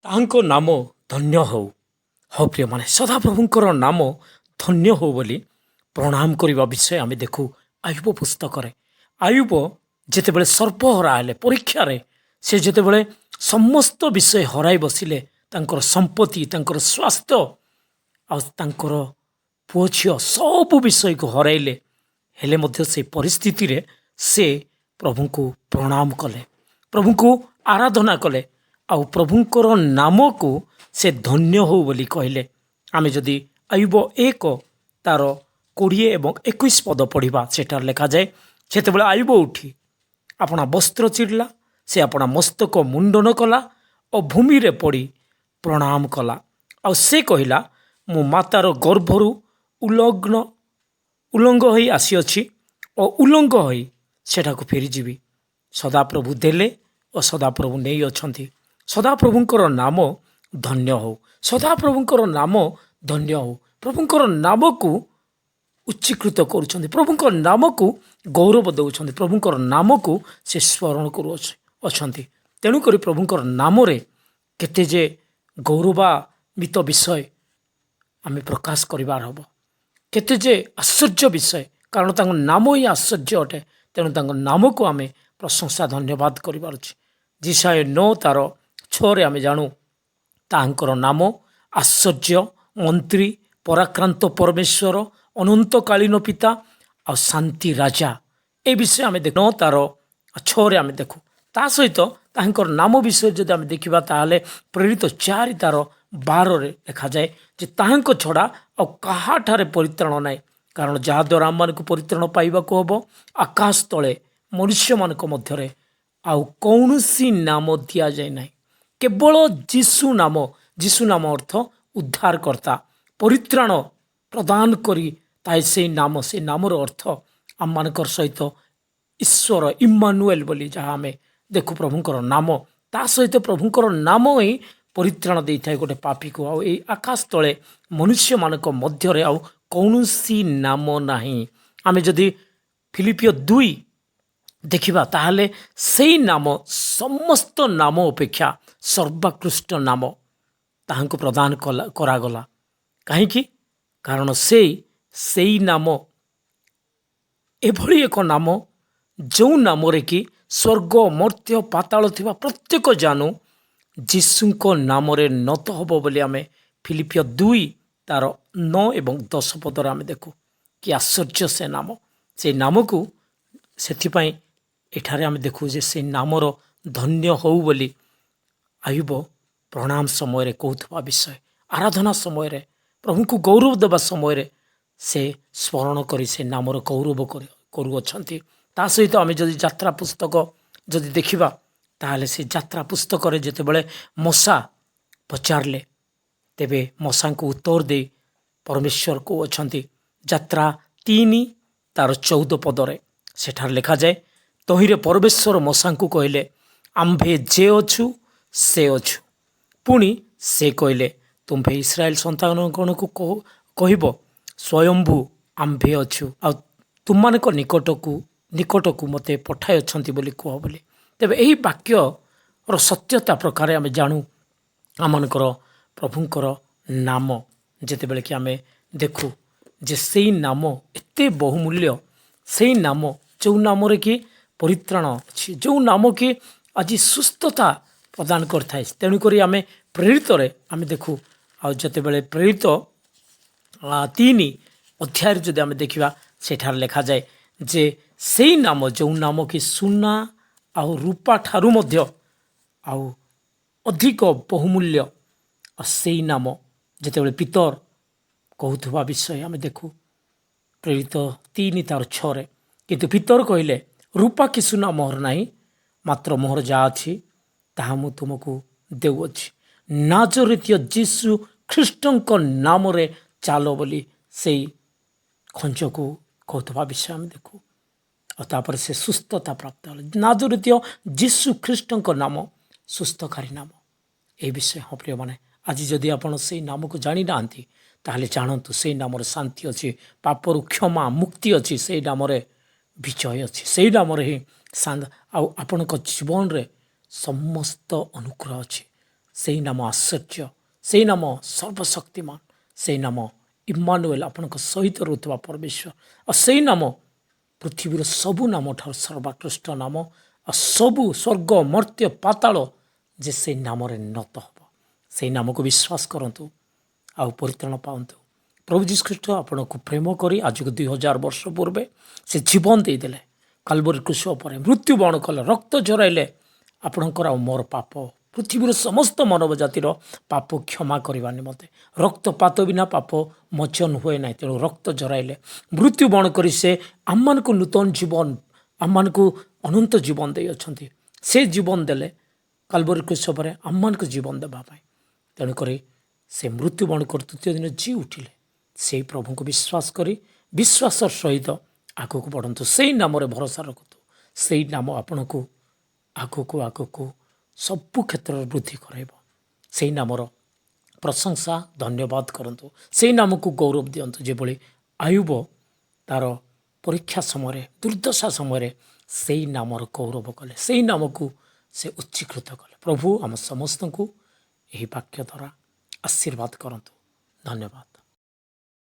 ତାହାଙ୍କ ନାମ ଧନ୍ୟ ହଉ। ହଉ ପ୍ରିୟମାନେ, ସଦାପ୍ରଭୁଙ୍କର ନାମ ଧନ୍ୟ ହଉ ବୋଲି ପ୍ରଣାମ କରିବା ବିଷୟ ଆମେ ଦେଖୁ ଆୟୁବ ପୁସ୍ତକରେ। ଆୟୁବ ଯେତେବେଳେ ସର୍ପ ହରା ହେଲେ ପରୀକ୍ଷାରେ, ସେ ଯେତେବେଳେ ସମସ୍ତ ବିଷୟ ହରାଇ ବସିଲେ, ତାଙ୍କର ସମ୍ପତ୍ତି, ତାଙ୍କର ସ୍ୱାସ୍ଥ୍ୟ ଆଉ ତାଙ୍କର ପୁଅ ଝିଅ ସବୁ ବିଷୟକୁ ହରାଇଲେ, ହେଲେ ମଧ୍ୟ ସେ ପରିସ୍ଥିତିରେ ସେ ପ୍ରଭୁଙ୍କୁ ପ୍ରଣାମ କଲେ, ପ୍ରଭୁଙ୍କୁ ଆରାଧନା କଲେ, ଆଉ ପ୍ରଭୁଙ୍କର ନାମକୁ ସେ ଧନ୍ୟ ହଉ ବୋଲି କହିଲେ। ଆମେ ଯଦି ଆୟୁବ 1 ତାର 20 ଏବଂ 21 ପଦ ପଢ଼ିବା, ସେଠାରେ ଲେଖାଯାଏ, ସେତେବେଳେ ଆୟୁବ ଉଠି ଆପଣା ବସ୍ତ୍ର ଚିରିଲା, ସେ ଆପଣା ମସ୍ତକ ମୁଣ୍ଡନ କଲା ଓ ଭୂମିରେ ପଡ଼ି ପ୍ରଣାମ କଲା। ଆଉ ସେ କହିଲା, ମୁଁ ମାତାର ଗର୍ଭରୁ ଉଲଙ୍ଗ ହୋଇ ଆସିଅଛି ଓ ଉଲଙ୍ଗ ହୋଇ ସେଠାକୁ ଫେରିଯିବି। ସଦାପ୍ରଭୁ ଦେଲେ ଓ ସଦାପ୍ରଭୁ ନେଇ ଅଛନ୍ତି। ସଦାପ୍ରଭୁଙ୍କର ନାମ ଧନ୍ୟ ହଉ। ସଦାପ୍ରଭୁଙ୍କର ନାମ ଧନ୍ୟ ହଉ। ପ୍ରଭୁଙ୍କର ନାମକୁ ଉଚ୍ଚୀକୃତ କରୁଛନ୍ତି, ପ୍ରଭୁଙ୍କ ନାମକୁ ଗୌରବ ଦେଉଛନ୍ତି, ପ୍ରଭୁଙ୍କର ନାମକୁ ସେ ସ୍ମରଣ କରୁଅଛନ୍ତି। ତେଣୁକରି ପ୍ରଭୁଙ୍କର ନାମରେ କେତେ ଯେ ଗୌରବାନ୍ୱିତ ବିଷୟ ଆମେ ପ୍ରକାଶ କରିବାର ହେବ, କେତେ ଯେ ଆଶ୍ଚର୍ଯ୍ୟ ବିଷୟ, କାରଣ ତାଙ୍କ ନାମ ହିଁ ଆଶ୍ଚର୍ଯ୍ୟ ଅଟେ। ତେଣୁ ତାଙ୍କ ନାମକୁ ଆମେ ପ୍ରଶଂସା ଧନ୍ୟବାଦ କରିବାର ଅଛି। ଯିଶାୟ 9 ତାର 6 ଆମେ ଜାଣୁ, ତାହାଙ୍କର ନାମ ଆଶ୍ଚର୍ଯ୍ୟ, ମନ୍ତ୍ରୀ, ପରାକ୍ରାନ୍ତ ପରମେଶ୍ୱର, ଅନନ୍ତକାଳୀନ ପିତା ଆଉ ଶାନ୍ତି ରାଜା। ଏ ବିଷୟ ଆମେ ଦେଖୁ 9 ତାର 6 ଆମେ ଦେଖୁ। ତା ସହିତ ତାହାଙ୍କର ନାମ ବିଷୟରେ ଯଦି ଆମେ ଦେଖିବା, ତାହେଲେ ପ୍ରେରିତ 4 ତାର 12 ଲେଖାଯାଏ ଯେ ତାହାଙ୍କ ଛଡ଼ା ଆଉ କାହାଠାରେ ପରିତ୍ରାଣ ନାହିଁ, କାରଣ ଯାହାଦ୍ୱାରା ଆମମାନଙ୍କୁ ପରିତ୍ରାଣ ପାଇବାକୁ ହେବ, ଆକାଶ ତଳେ ମନୁଷ୍ୟମାନଙ୍କ ମଧ୍ୟରେ ଆଉ କୌଣସି ନାମ ଦିଆଯାଏ ନାହିଁ, କେବଳ ଯୀଶୁ ନାମ। ଯୀଶୁ ନାମ ଅର୍ଥ ଉଦ୍ଧାରକର୍ତ୍ତା, ପରିତ୍ରାଣ ପ୍ରଦାନ କରି ତାই ସେଇ ନାମ, ସେ ନାମର ଅର୍ଥ ଆମମାନଙ୍କର ସହିତ ଈଶ୍ୱର ଇମ୍ମାନୁଏଲ ବୋଲି ଯାହା ଆମେ ଦେଖୁ ପ୍ରଭୁଙ୍କର ନାମ। ତା ସହିତ ପ୍ରଭୁଙ୍କର ନାମ ହିଁ ପରିତ୍ରାଣ ଦେଇଥାଏ ଗୋଟେ ପାପୀକୁ। ଆଉ ଏଇ ଆକାଶ ତଳେ ମନୁଷ୍ୟମାନଙ୍କ ମଧ୍ୟରେ ଆଉ କୌଣସି ନାମ ନାହିଁ। ଆମେ ଯଦି ଫିଲିପିଓ 2 ଦେଖିବା, ତାହେଲେ ସେଇ ନାମ ସମସ୍ତ ନାମ ଅପେକ୍ଷା ସର୍ବୋତ୍କୃଷ୍ଟ ନାମ ତାହାଙ୍କୁ ପ୍ରଦାନ କରାଗଲା। କାହିଁକି? କାରଣ ସେଇ ନାମ ଏଭଳି ଏକ ନାମ, ଯେଉଁ ନାମରେ କି ସ୍ୱର୍ଗ, ମର୍ତ୍ତ୍ୟ, ପାତାଳ ଥିବା ପ୍ରତ୍ୟେକ ଜାନୁ ଯୀଶୁଙ୍କ ନାମରେ ନତ ହେବ ବୋଲି ଆମେ ଫିଲିପିଓ 2 ତାର 9 ଏବଂ 10 ପଦରେ ଆମେ ଦେଖୁ। କି ଆଶ୍ଚର୍ଯ୍ୟ ସେ ନାମ! ସେ ନାମକୁ ସେଥିପାଇଁ ଏଠାରେ ଆମେ ଦେଖୁ ଯେ ସେ ନାମର ଧନ୍ୟ ହଉ ବୋଲି ଆୟୁବ ପ୍ରଣାମ ସମୟରେ କହୁଥିବା ବିଷୟ, ଆରାଧନା ସମୟରେ, ପ୍ରଭୁଙ୍କୁ ଗୌରବ ଦେବା ସମୟରେ ସେ ସ୍ମରଣ କରି ସେ ନାମର ଗୌରବ କରୁଅଛନ୍ତି। ତା ସହିତ ଆମେ ଯଦି ଯାତ୍ରା ପୁସ୍ତକ ଯଦି ଦେଖିବା, ତାହେଲେ ସେ ଯାତ୍ରା ପୁସ୍ତକରେ ଯେତେବେଳେ ମଶା ପଚାରିଲେ, ତେବେ ମଶାଙ୍କୁ ଉତ୍ତର ଦେଇ ପରମେଶ୍ୱର କହୁଅଛନ୍ତି। ଯାତ୍ରା 3 ତାର 14 ପଦରେ ସେଠାରେ ଲେଖାଯାଏ, ତହିଁରେ ପରମେଶ୍ୱର ମଶାଙ୍କୁ କହିଲେ, ଆମ୍ଭେ ଯେ ଅଛୁ ସେ ଅଛୁ। ପୁଣି ସେ କହିଲେ, ତୁମ୍ଭେ ଇସ୍ରାଏଲ ସନ୍ତାନଗଣକୁ କହିବ, ସ୍ୱୟମ୍ଭୁ ଆମ୍ଭେ ଅଛୁ, ଆଉ ତୁମମାନଙ୍କ ନିକଟକୁ ମୋତେ ପଠାଇଅଛନ୍ତି ବୋଲି କୁହ ବୋଲି। ତେବେ ଏହି ବାକ୍ୟର ସତ୍ୟତା ପ୍ରକାରେ ଆମେ ଜାଣୁ, ଆମମାନଙ୍କର ପ୍ରଭୁଙ୍କର ନାମ ଯେତେବେଳେ କି ଆମେ ଦେଖୁ ଯେ ସେଇ ନାମ ଏତେ ବହୁମୂଲ୍ୟ, ସେଇ ନାମ ଯେଉଁ ନାମରେ କି ପରିତ୍ରାଣ ଅଛି, ଯେଉଁ ନାମ କି ଆଜି ସୁସ୍ଥତା ପ୍ରଦାନ କରିଥାଏ। ତେଣୁକରି ଆମେ ପ୍ରେରିତରେ ଆମେ ଦେଖୁ, ଆଉ ଯେତେବେଳେ ପ୍ରେରିତ 3 ଅଧ୍ୟାୟରେ ଯଦି ଆମେ ଦେଖିବା, ସେଠାରେ ଲେଖାଯାଏ ଯେ ସେଇ ନାମ, ଯେଉଁ ନାମ କି ସୁନା ଆଉ ରୂପା ଠାରୁ ମଧ୍ୟ ଆଉ ଅଧିକ ବହୁମୂଲ୍ୟ, ଆଉ ସେଇ ନାମ ଯେତେବେଳେ ପିତର କହୁଥିବା ବିଷୟ ଆମେ ଦେଖୁ ପ୍ରେରିତ 3 ତାର 6। କିନ୍ତୁ ପିତର କହିଲେ, ରୂପା କି ସୁନା ମୋହର ନାହିଁ, ମାତ୍ର ମୋହର ଯାହା ଅଛି ତାହା ମୁଁ ତୁମକୁ ଦେଉଅଛି। ନାଜରେତୀୟ ଯୀଶୁ ଖ୍ରୀଷ୍ଟଙ୍କ ନାମରେ ଚାଲ ବୋଲି ସେଇ ଖଞ୍ଜକୁ କହୁଥିବା ବିଷୟ ଆମେ ଦେଖୁ। ଆଉ ତାପରେ ସେ ସୁସ୍ଥତା ପ୍ରାପ୍ତ ହେଲେ। ନାଜରେତୀୟ ଯୀଶୁ ଖ୍ରୀଷ୍ଟଙ୍କ ନାମ ସୁସ୍ଥକାରୀ ନାମ। ଏହି ବିଷୟ ହଁ ପ୍ରିୟମାନେ, ଆଜି ଯଦି ଆପଣ ସେଇ ନାମକୁ ଜାଣିନାହାନ୍ତି, ତାହେଲେ ଜାଣନ୍ତୁ ସେଇ ନାମରେ ଶାନ୍ତି ଅଛି, ପାପରୁ କ୍ଷମା, ମୁକ୍ତି ଅଛି, ସେଇ ନାମରେ ବିଜୟ ଅଛି, ସେଇ ନାମରେ ହିଁ ଆଉ ଆପଣଙ୍କ ଜୀବନରେ ସମସ୍ତ ଅନୁଗ୍ରହ ଅଛି। ସେହି ନାମ ଆଶ୍ଚର୍ଯ୍ୟ, ସେହି ନାମ ସର୍ବଶକ୍ତିମାନ, ସେହି ନାମ ଇମ୍ମାନୁଏଲ, ଆପଣଙ୍କ ସହିତ ରହୁଥିବା ପରମେଶ୍ୱର। ଆଉ ସେହି ନାମ ପୃଥିବୀର ସବୁ ନାମଠାରୁ ସର୍ବକୃଷ୍ଟ ନାମ। ଆଉ ସବୁ ସ୍ୱର୍ଗ ମର୍ତ୍ତ୍ୟ ପାତାଳ ଯେ ସେହି ନାମରେ ନତ ହେବ। ସେହି ନାମକୁ ବିଶ୍ୱାସ କରନ୍ତୁ ଆଉ ପରିତ୍ରାଣ ପାଆନ୍ତୁ। ପ୍ରଭୁ ଯୀଶୁ ଖ୍ରୀଷ୍ଟ ଆପଣଙ୍କୁ ପ୍ରେମ କରି ଆଜକୁ 2000 ବର୍ଷ ପୂର୍ବେ ସେ ଜୀବନ ଦେଇଦେଲେ। କାଲବରୀ କ୍ରୁଶ ଉପରେ ମୃତ୍ୟୁବରଣ କଲେ, ରକ୍ତ ଝରାଇଲେ। ଆପଣଙ୍କର ଆଉ ମୋର ପାପ, ପୃଥିବୀର ସମସ୍ତ ମାନବ ଜାତିର ପାପ କ୍ଷମା କରିବା ନିମନ୍ତେ। ରକ୍ତପାତ ବିନା ପାପ ମୋଚନ ହୁଏ ନାହିଁ। ତେଣୁ ରକ୍ତ ଝରାଇଲେ, ମୃତ୍ୟୁବରଣ କରି ସେ ଆମମାନଙ୍କୁ ନୂତନ ଜୀବନ, ଆମମାନଙ୍କୁ ଅନନ୍ତ ଜୀବନ ଦେଇଅଛନ୍ତି। ସେ ଜୀବନ ଦେଲେ କାଲବରୀ କ୍ରୁଶ ଉପରେ ଆମମାନଙ୍କୁ ଜୀବନ ଦେବା ପାଇଁ। ତେଣୁକରି ସେ ମୃତ୍ୟୁବରଣ କରି ତୃତୀୟ ଦିନ ଜି ଉଠିଲେ। ସେହି ପ୍ରଭୁଙ୍କୁ ବିଶ୍ୱାସ କରି ବିଶ୍ୱାସର ସହିତ ଆଗକୁ ବଢ଼ନ୍ତୁ। ସେହି ନାମରେ ଭରସା ରଖନ୍ତୁ। ସେହି ନାମ ଆପଣଙ୍କୁ ଆଗକୁ ସବୁ କ୍ଷେତ୍ରରେ ବୃଦ୍ଧି କରାଇବ। ସେହି ନାମର ପ୍ରଶଂସା ଧନ୍ୟବାଦ କରନ୍ତୁ। ସେହି ନାମକୁ ଗୌରବ ଦିଅନ୍ତୁ। ଯେଭଳି ଆୟୁବ ତାର ପରୀକ୍ଷା ସମୟରେ, ଦୁର୍ଦ୍ଦଶା ସମୟରେ ସେହି ନାମର ଗୌରବ କଲେ, ସେହି ନାମକୁ ସେ ଉଚ୍ଚୀକୃତ କଲେ। ପ୍ରଭୁ ଆମ ସମସ୍ତଙ୍କୁ ଏହି ବାକ୍ୟ ଦ୍ୱାରା ଆଶୀର୍ବାଦ କରନ୍ତୁ। ଧନ୍ୟବାଦ।